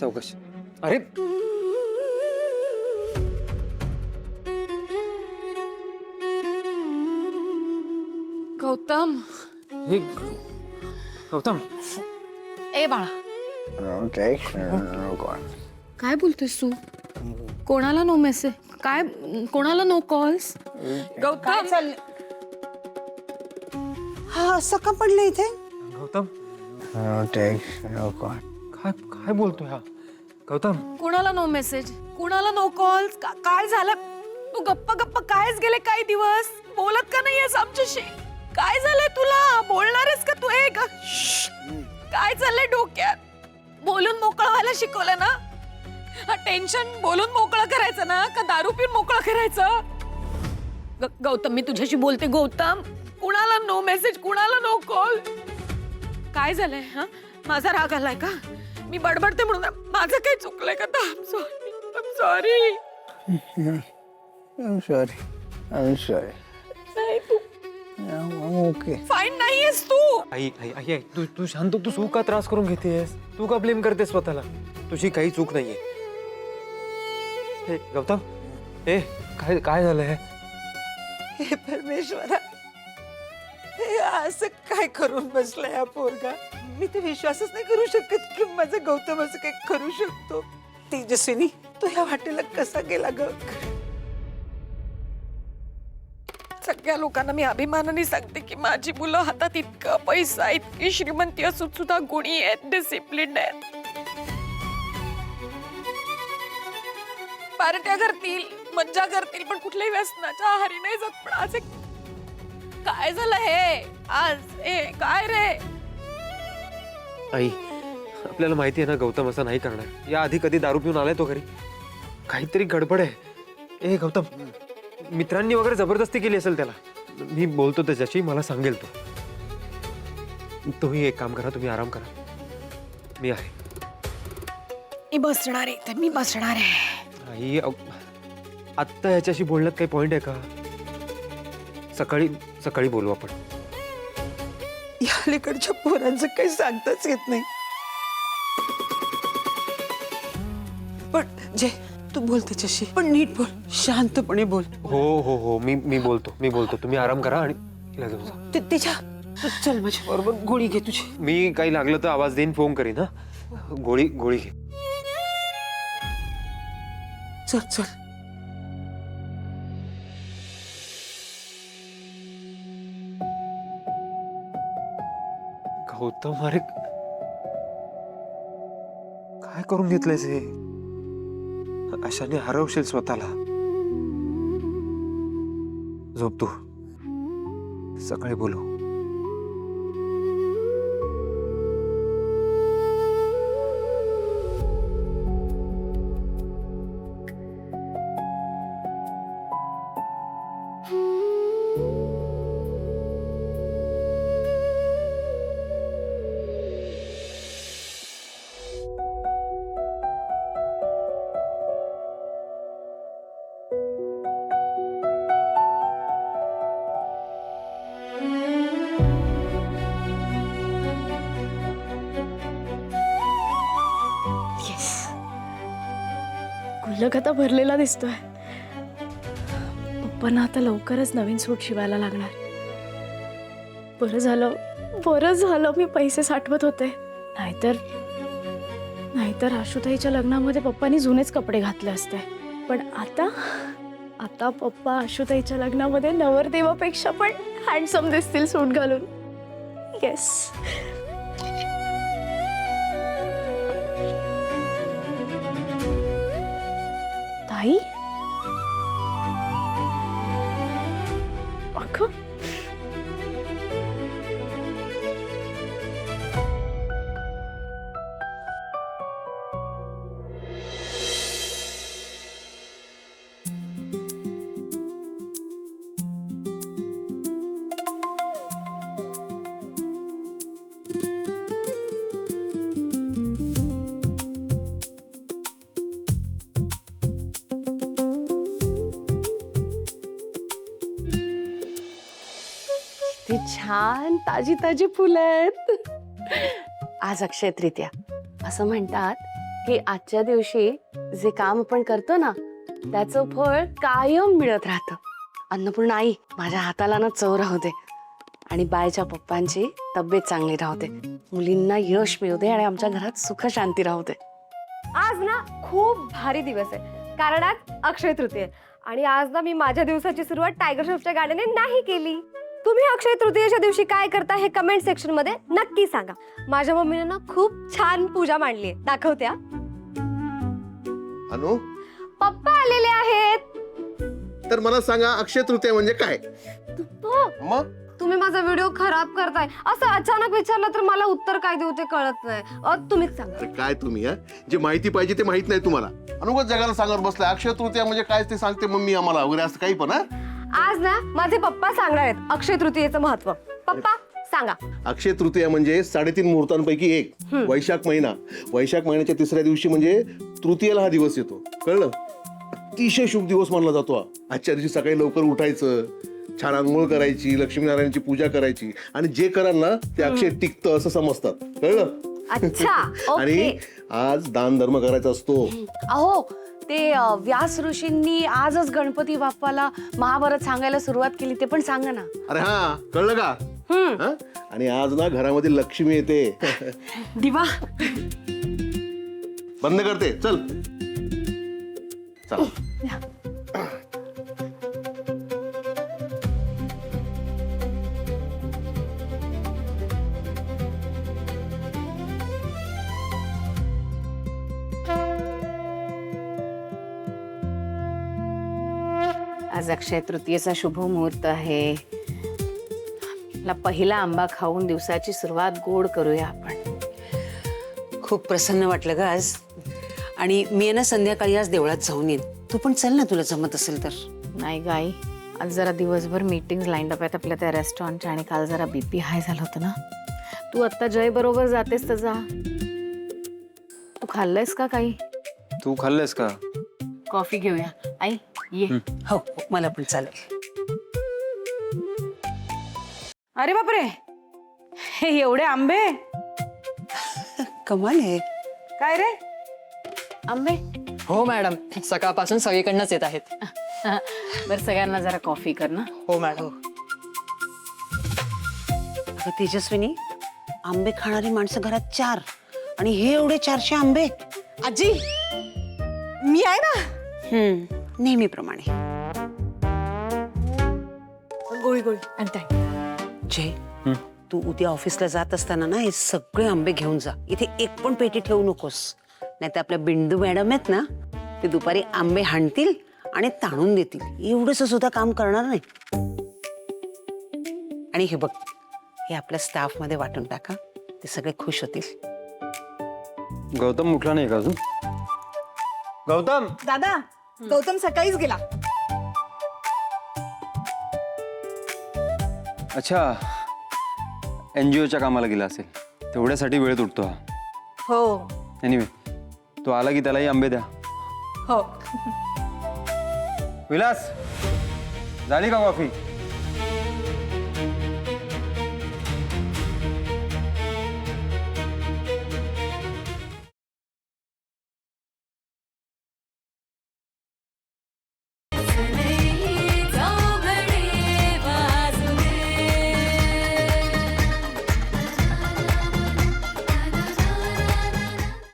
चौकशी. अरे गौतम. हे गौतम. ए बाळा, काय बोलतोयस तू? कोणाला नो मेसेज? काय कोणाला नो कॉल्स? गौतम, हा असं का पडलं इथे? गौतम काय काय बोलतोय हा? गौतम कोणाला नो मेसेज? कोणाला नो कॉल्स? काय झालं? तू गप्पा गप्पा कायच गेले काही दिवस? बोलत का नाहीयेस आमच्याशी? काय झालंय तुला? बोलणारेस का तू? एक काय चाललंय डोक्यात? बोलून मोकळं व्हायला शिकवलं ना? हा टेन्शन बोलून मोकळं करायचं ना, का दारू पिऊन मोकळं करायचं? गौतम, मी तुझ्याशी बोलते. गौतम, कुणाला नो मेसेज, कुणाला नो कॉल? काय झालंय? हा, माझा राग आलाय का? मी बडबडते म्हणून माझं काही चुकलंय का? सॉरी. नाही तू ओके. फाईन नाहीयेस तू. आई आई आई आई, तू शांत. तू का त्रास करून घेतेस? तू का ब्लेम करतेस स्वतःला? तुझी काही चूक नाहीये. हे गौतम, ए काय काय झालंय? हे परमेश्वरा, हे असं काय करून बसलाय हा पोरगा? मी तर विश्वासच नाही करू शकत की माझा गौतम असं काय करू शकतो. तेजस्विनी, तो ह्या वाटेला कसा गेला ग? सगळ्या लोकांना मी अभिमानाने सांगते की माझी मुलं हातात इतका पैसा, इतकी श्रीमंती असून सुद्धा गुणी आहेत, डिसिप्लिन आहेत. पार्ट्या करतील, मज्जा करतील, पण कुठल्याही व्यसनाच्या आहारी नाही जात. पण आज काय झालं हे? आज काय रे? आई, आपल्याला माहिती आहे ना गौतम असं नाही करणार. या आधी कधी दारू पिऊन आलाय तो घरी? काहीतरी गडबड आहे. ए गौतम, मित्रांनी वगैरे जबरदस्ती केली असेल त्याला. मी बोलतो त्याच्याशी, मला सांगेल तो. तुम्ही एक काम करा, तुम्ही आराम करा, मी आहे. मी बसणार आहे, मी बसणार आहे. आई, आत्ता ह्याच्याशी बोलण्यात काही पॉइंट आहे का? सकाळी सकाळी बोलू आपण. या अलीकडच्या पोरांचं काही सांगताच येत नाही. पण जे तू बोल त्याच्याशी, पण नीट बोल, शांतपणे बोल. हो हो हो, मी बोलतो. तुम्ही आराम करा आणि हिला घेऊन जा. त्याच्या चल माझ्या बरोबर, गोळी घे तुझी. मी काही लागलं तर आवाज देईन, फोन करीन. हा, गोळी घे. चल चल. गौतम, अरे काय करून घेतलंयस हे? अशाने हरवशील स्वतःला. झोप तू, सकाळी बोलू. गुल्लक आता भरलेला दिसतोय. पप्पांना आता लवकरच नवीन सूट शिवायला लागणार. बरं झालं मी पैसे साठवत होते. नाहीतर आशुताईच्या लग्नामध्ये पप्पांनी जुनेच कपडे घातले असते. पण आता पप्पा आशुताईच्या लग्नामध्ये नवरदेवापेक्षा पण हँडसम दिसतील सूट घालून. येस. ताई, अगं किती छान ताजी ताजी फुलं आहेत. आज अक्षय तृतीया. असं म्हणतात की आजच्या दिवशी जे काम आपण करतो ना त्याचं फळ कायम मिळत राहतं. अन्नपूर्णा आई, माझ्या हाताला ना चव राहू दे आणि बायच्या पप्पांची तब्येत चांगली राहू दे, मुलींना यश मिळू दे आणि आमच्या घरात सुख शांती राहू दे. आज ना खूप भारी दिवस आहे कारण आज अक्षय तृतीय आहे. आणि आज ना मी माझ्या दिवसाची सुरुवात टायगर श्रॉफच्या गाण्याने नाही केली. तुम्ही अक्षय तृतीयेच्या दिवशी काय करता हे कमेंट सेक्शन मध्ये नक्की सांगा. माझ्या मम्मीने ना खूप छान पूजा मांडली आहे, दाखवते हा. अनु, पप्पा आलेले आहेत. तर मला सांगा अक्षय तृतीया म्हणजे काय? मग तुम्ही माझा व्हिडिओ खराब करताय. असं अचानक विचारलं तर मला उत्तर काय देऊ ते कळत नाही. तुम्हीच सांगा. अरे काय तुम्ही जे माहिती पाहिजे ते माहित नाही तुम्हाला. अनुगत जगाला सांगत बसलाय अक्षय तृतीया म्हणजे काय ते सांगते मम्मी आम्हाला वगैरे असं काही पण. आज ना माझे पप्पा सांगणार आहेत अक्षय तृतीयेचं महत्व. पप्पा सांगा. अक्षय तृतीया म्हणजे 3.5 मुहूर्तांपैकी एक. वैशाख महिना, वैशाख महिन्याच्या तिसऱ्या दिवशी म्हणजे तृतीयेला हा दिवस येतो, कळलं? अतिशय शुभ दिवस मानला जातो हा. आजच्या दिवशी सकाळी लवकर उठायचं, छान आंघोळ करायची, लक्ष्मीनारायणची पूजा करायची आणि जे कराल ना ते अक्षय टिकतं असं समजतात, कळलं? अच्छा. आणि ओके. आज दान धर्म करायचा असतो. अहो ते व्यास ऋषींनी आजच गणपती बाप्पाला महाभारत सांगायला सुरुवात केली, ते पण सांगा ना. अरे हा, कळलं का? हा? आणि आज ना घरामध्ये लक्ष्मी येते. दिवा बंद करते, चल चल. आज अक्षय तृतीयेचा शुभ मुहूर्त आहे. आपला पहिला आंबा खाऊन दिवसाची सुरुवात गोड करूया आपण. खूप प्रसन्न वाटलं ग आज. आणि मी आहे ना संध्याकाळी आज देवळात जाऊन येईन. तू पण चल ना, तुला जमत असेल तर. नाही गाई, आज जरा दिवसभर मीटिंग लाईन अप आहेत आपल्या त्या रेस्टॉरंटच्या आणि काल जरा बीपी हाय झालं होतं ना. तू आत्ता जय बरोबर जातेस तर जा. तू खाल्लंयस का काही? तू खाल्लंस का? कॉफी घेऊया. आई ये. हो, मला पण चालेल. अरे बापरे, हे एवढे आंबे कमाल आहे. काय रे? आंबे? हो मॅडम, सकाळपासून सगळीकडनंच येत आहेत. बरं सगळ्यांना जरा कॉफी कर ना. हो मॅडम. अगं तेजस्विनी, आंबे खाणारी माणसं घरात 4 आणि हे एवढे 400 आंबे. आजी, मी आहे ना. नेहमीप्रमाणे. गोळी गोळी आणताय. जय, तू उद्या ऑफिसला जात असताना ना हे सगळे आंबे घेऊन जा. इथे एक पण पेटी ठेवू नकोस, नाही तर आपल्या बिंदू मॅडम आहेत ना, ते दुपारी आंबे हाणतील आणि ताणून देतील. एवढंच सुद्धा काम करणार नाही. आणि हे बघ, हे आपल्या स्टाफ मध्ये वाटून टाका, ते सगळे खुश होतील. गौतम उठला नाही का अजून? गौतम! दादा, गौतम सकाळीच गेला. अच्छा, NGOच्या कामाला गेला असेल, तेवढ्यासाठी वेळेत उठतो हा. हो एनिवे, तो आला की त्यालाही आंबे द्या. हो. विलास, झाली का कॉफी?